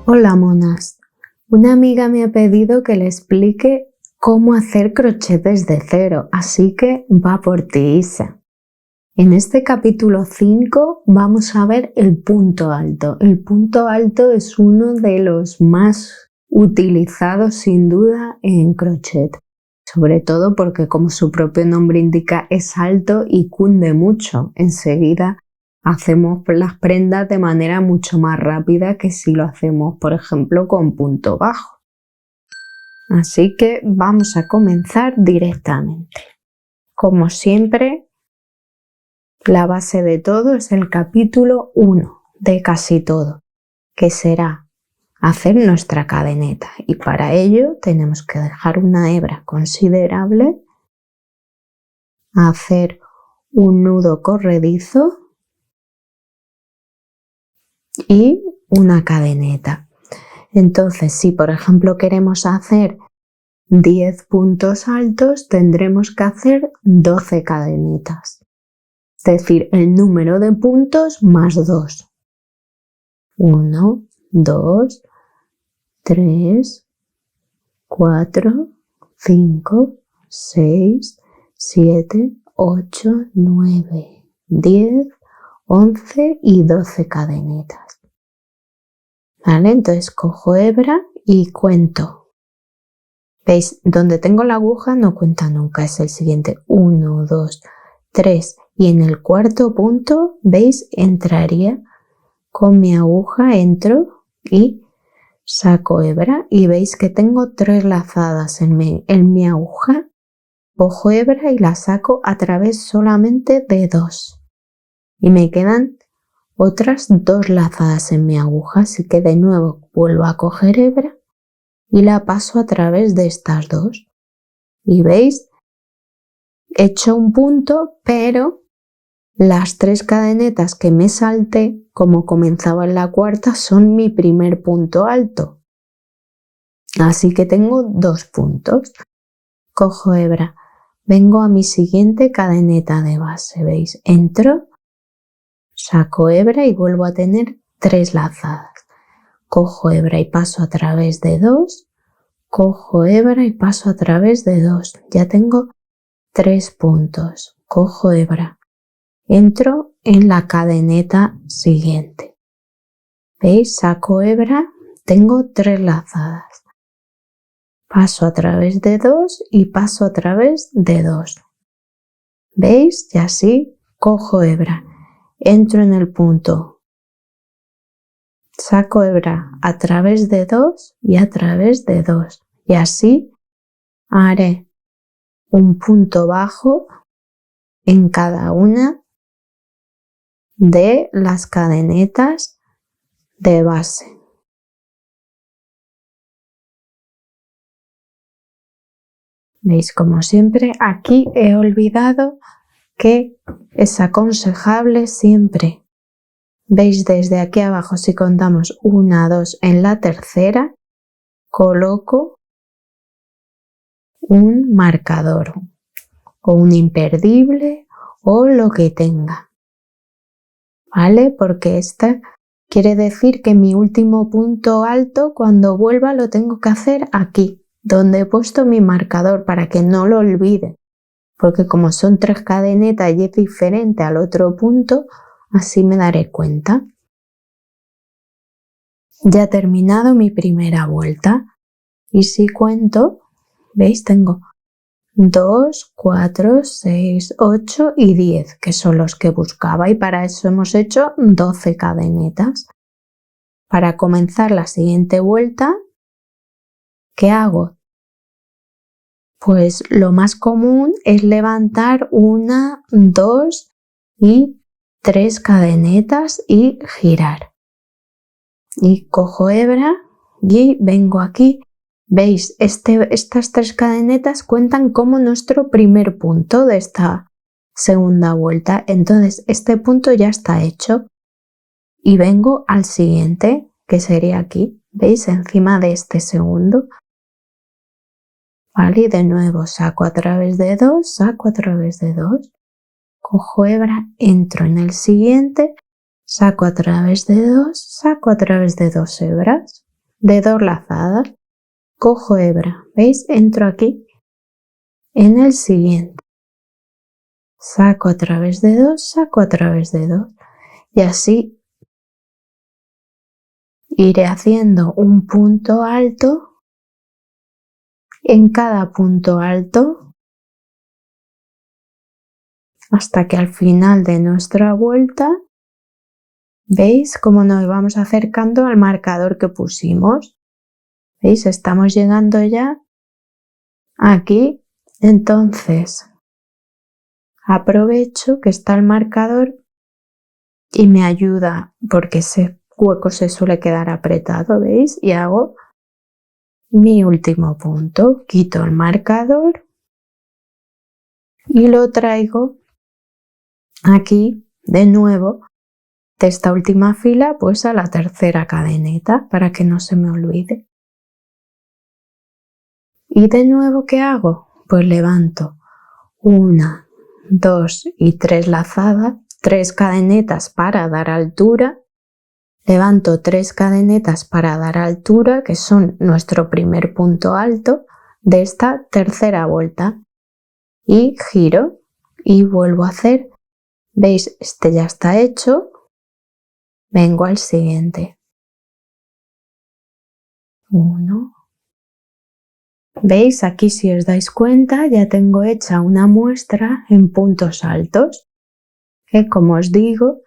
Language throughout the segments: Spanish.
Hola monas, una amiga me ha pedido que le explique cómo hacer crochet desde cero, así que va por ti, Isa. En este capítulo 5 vamos a ver el punto alto. El punto alto es uno de los más utilizados sin duda en crochet, sobre todo porque, como su propio nombre indica, es alto y cunde mucho. Enseguida hacemos las prendas de manera mucho más rápida que si lo hacemos, por ejemplo, con punto bajo. Así que vamos a comenzar directamente. Como siempre, la base de todo es el capítulo 1 de casi todo, que será hacer nuestra cadeneta, y para ello tenemos que dejar una hebra considerable, hacer un nudo corredizo y una cadeneta. Entonces, si por ejemplo queremos hacer 10 puntos altos, tendremos que hacer 12 cadenetas. Es decir, el número de puntos más 2. 1, 2, 3, 4, 5, 6, 7, 8, 9, 10, 11 y 12 cadenetas. ¿Vale? Entonces cojo hebra y cuento. ¿Veis? Donde tengo la aguja no cuenta nunca, es el siguiente. 1, 2, 3. Y en el cuarto punto, ¿veis? Entraría con mi aguja, entro y saco hebra. Y veis que tengo 3 lazadas en mi aguja. Cojo hebra y la saco a través solamente de 2. Y me quedan otras 2 lazadas en mi aguja, así que de nuevo vuelvo a coger hebra y la paso a través de estas 2. Y veis, he hecho un punto, pero las 3 cadenetas que me salté, como comenzaba en la cuarta, son mi primer punto alto. Así que tengo 2 puntos. Cojo hebra, vengo a mi siguiente cadeneta de base, ¿veis? Entro, saco hebra y vuelvo a tener 3 lazadas. Cojo hebra y paso a través de 2. Cojo hebra y paso a través de 2. Ya tengo 3 puntos. Cojo hebra. Entro en la cadeneta siguiente. ¿Veis? Saco hebra. Tengo 3 lazadas. Paso a través de 2 y paso a través de 2. ¿Veis? Y así cojo hebra. Entro en el punto, saco hebra a través de 2 y a través de 2. Y así haré un punto bajo en cada una de las cadenetas de base. ¿Veis? Como siempre, aquí he olvidado que es aconsejable siempre. ¿Veis? Desde aquí abajo, si contamos 1, 2, en la tercera coloco un marcador o un imperdible o lo que tenga, ¿vale? Porque esta quiere decir que mi último punto alto, cuando vuelva, lo tengo que hacer aquí, donde he puesto mi marcador, para que no lo olvide, porque como son 3 cadenetas y es diferente al otro punto, así me daré cuenta. Ya he terminado mi primera vuelta y si cuento, ¿veis? Tengo 2, 4, 6, 8 y 10, que son los que buscaba, y para eso hemos hecho 12 cadenetas. Para comenzar la siguiente vuelta, ¿qué hago? Pues lo más común es levantar 1, 2 y 3 cadenetas y girar. Y cojo hebra y vengo aquí. ¿Veis? Estas 3 cadenetas cuentan como nuestro primer punto de esta segunda vuelta. Entonces este punto ya está hecho. Y vengo al siguiente, que sería aquí. ¿Veis? Encima de este segundo. Vale, y de nuevo saco a través de 2, saco a través de 2. Cojo hebra, entro en el siguiente, saco a través de 2, saco a través de 2 hebras. de 2 lazadas, cojo hebra, ¿veis? Entro aquí en el siguiente, saco a través de 2, saco a través de 2 y así iré haciendo un punto alto en cada punto alto hasta que al final de nuestra vuelta, ¿veis cómo nos vamos acercando al marcador que pusimos? ¿Veis? Estamos llegando ya aquí, entonces aprovecho que está el marcador y me ayuda porque ese hueco se suele quedar apretado, ¿veis? Y hago mi último punto, quito el marcador y lo traigo aquí de nuevo de esta última fila pues a la tercera cadeneta para que no se me olvide. Y de nuevo, ¿qué hago? Pues levanto 1, 2 y 3 lazadas, 3 cadenetas para dar altura, levanto 3 cadenetas para dar altura, que son nuestro primer punto alto de esta tercera vuelta, y giro y vuelvo a hacer, ¿veis? Este ya está hecho, vengo al siguiente. 1. ¿Veis? Aquí si os dais cuenta ya tengo hecha una muestra en puntos altos, que como os digo,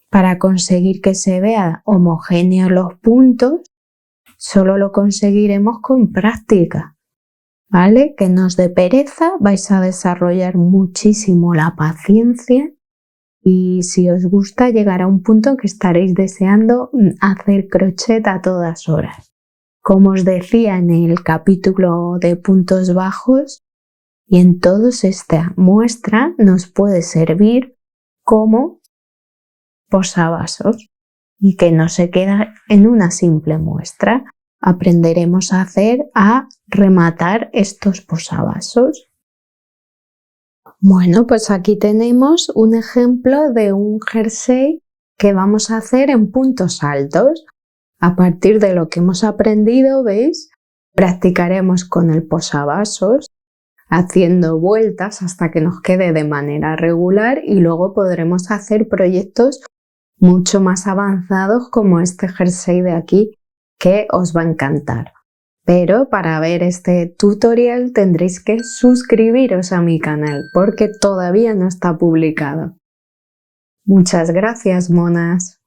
para conseguir que se vea homogéneos los puntos, solo lo conseguiremos con práctica, ¿vale? Que no os dé pereza, vais a desarrollar muchísimo la paciencia y si os gusta llegar a un punto en que estaréis deseando hacer crochet a todas horas. Como os decía en el capítulo de puntos bajos, y en todos esta muestra nos puede servir como posavasos y que no se queda en una simple muestra. Aprenderemos a rematar estos posavasos. Bueno, pues aquí tenemos un ejemplo de un jersey que vamos a hacer en puntos altos. A partir de lo que hemos aprendido, ¿veis? Practicaremos con el posavasos, haciendo vueltas hasta que nos quede de manera regular y luego podremos hacer proyectos mucho más avanzados como este jersey de aquí que os va a encantar. Pero para ver este tutorial tendréis que suscribiros a mi canal porque todavía no está publicado. Muchas gracias, monas.